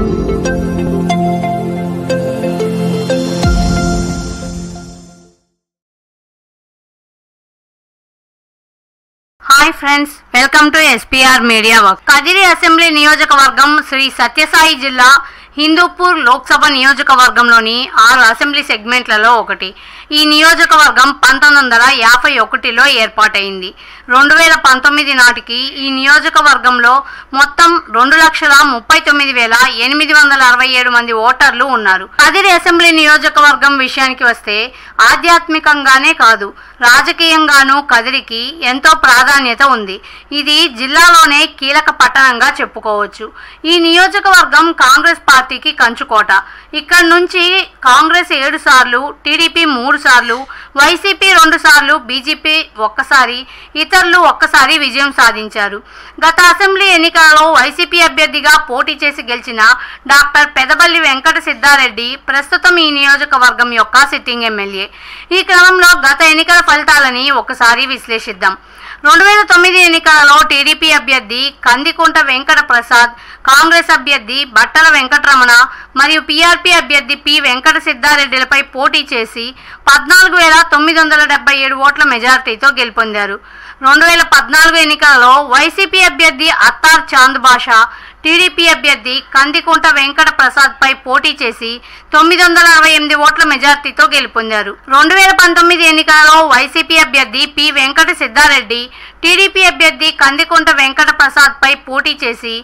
Hi friends, welcome to SPR media work. Kadiri assembly నియోజకవర్గం శ్రీ సత్యసాయి జిల్లా హిందూపూర్ లోక్సభ నియోజకవర్గంలోని 6 అసెంబ్లీ సెగ్మెంట్లలో ఒకటి. ఈ నియోజకవర్గం 1951లో ఏర్పాటైంది. 2019 నాటికి ఈ నియోజకవర్గంలో మొత్తం 2,39,867 మంది ఓటర్లు ఉన్నారు. కదిరి అసెంబ్లీ నియోజకవర్గం విషయానికి వస్తే ఆధ్యాత్మికంగానే కాదు, రాజకీయంగానూ కదిరికి ఎంతో ప్రాధాన్యత ఉంది. ఇది జిల్లాలోనే కీలక పట్టణంగా చెప్పుకోవచ్చు. ఈ నియోజకవర్గం కాంగ్రెస్ పార్టీకి కంచుకోట. ఇక్కడ నుంచి కాంగ్రెస్ 7 సార్లు, టీడీపీ 3 సార్లు, వైసీపీ 2 సార్లు, బీజేపీ 1 సారి, ఇతరులు 1 సారి విజయం సాధించారు. గత అసెంబ్లీ ఎన్నికలలో వైసీపీ అభ్యర్థిగా పోటీ చేసి గెలిచిన డాక్టర్ పెదబల్లి వెంకట సిద్ధారెడ్డి ప్రస్తుతం ఈ నియోజకవర్గం యొక్క సిట్టింగ్ ఎమ్మెల్యే. ఈ క్రమంలో గత ఎన్నికల ఫలితాలని ఒకసారి విశ్లేషిద్దాం. 2009 ఎన్నికలలో టీడీపీ అభ్యర్థి కందికుంట వెంకట ప్రసాద్, కాంగ్రెస్ అభ్యర్థి బట్టల వెంకటరమణ మరియు పీఆర్పీ అభ్యర్థి పి వెంకట సిద్ధారెడ్డిలపై పోటీ చేసి 14,977 ఓట్ల మెజార్టీతో గెలుపొందారు. 2014 ఎన్నికలలో వైసీపీ అభ్యర్థి అత్తార్ చాంద్ బాషా, టీడీపీ అభ్యర్థి కందికుంట వెంకట ప్రసాద్ పై పోటీ చేసి 968 ఓట్ల మెజార్టీతో గెలుపొందారు. 2019 ఎన్నికలలో వైసీపీ అభ్యర్థి పి వెంకట సిద్ధారెడ్డి, టీడీపీ అభ్యర్థి కందికుంట వెంకట ప్రసాద్ పై పోటీ చేసి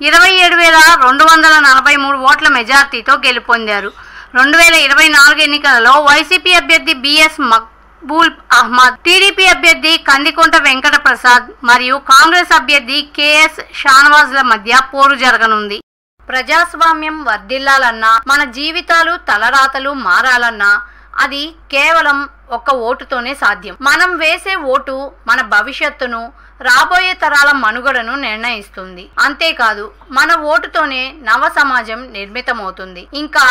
27,243 ఓట్ల మెజార్టీతో గెలుపొందారు. 2024 ఎన్నికలలో వైసీపీ అభ్యర్థి బిఎస్ మక్బూల్ అహ్మద్, టీడీపీ అభ్యర్థి కందికుంట వెంకట ప్రసాద్ మరియు కాంగ్రెస్ అభ్యర్థి కేఎస్ షానవాజ్ల మధ్య పోరు జరగనుంది. ప్రజాస్వామ్యం వర్ధిల్లాలన్నా, మన జీవితాలు తలరాతలు మారాలన్నా అది కేవలం ఒక్క ఓటుతోనే సాధ్యం. మనం వేసే ఓటు మన భవిష్యత్తును, రాబోయే తరాల మనుగడను నిర్ణయిస్తుంది. అంతేకాదు, మన ఓటుతోనే నవ సమాజం నిర్మితమవుతుంది, ఇంకా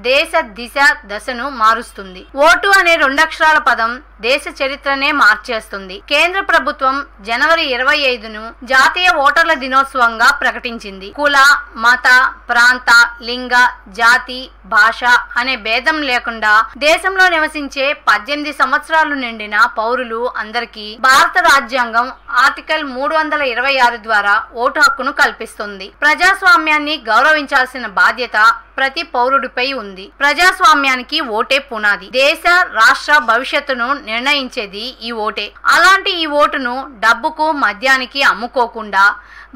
దేశ దిశ దశను మారుస్తుంది. ఓటు అనే 2 అక్షరాల పదం దేశ చరిత్రనే మార్చేస్తుంది. కేంద్ర ప్రభుత్వం జనవరి 25ను జాతీయ ఓటర్ల దినోత్సవంగా ప్రకటించింది. కుల, మత, ప్రాంత, లింగ, జాతి, భాష అనే భేదం లేకుండా దేశంలో నివసించే 18 సంవత్సరాలు నిండిన పౌరులు అందరికీ భారత రాజ్యాంగం ఆర్టికల్ 326 ద్వారా ఓటు హక్కును కల్పిస్తుంది. ప్రజాస్వామ్యాన్ని గౌరవించాల్సిన బాధ్యత ప్రతి పౌరుడిపై ఉంది. ప్రజాస్వామ్యానికి ఓటే పునాది. దేశ, రాష్ట్ర భవిష్యత్తును నిర్ణయించేది ఈ ఓటే. అలాంటి ఈ ఓటును డబ్బుకు, మద్యానికి అమ్ముకోకుండా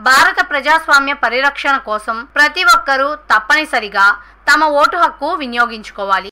భారత ప్రజాస్వామ్య పరిరక్షణ కోసం ప్రతి ఒక్కరూ తప్పనిసరిగా తమ ఓటు హక్కు వినియోగించుకోవాలి.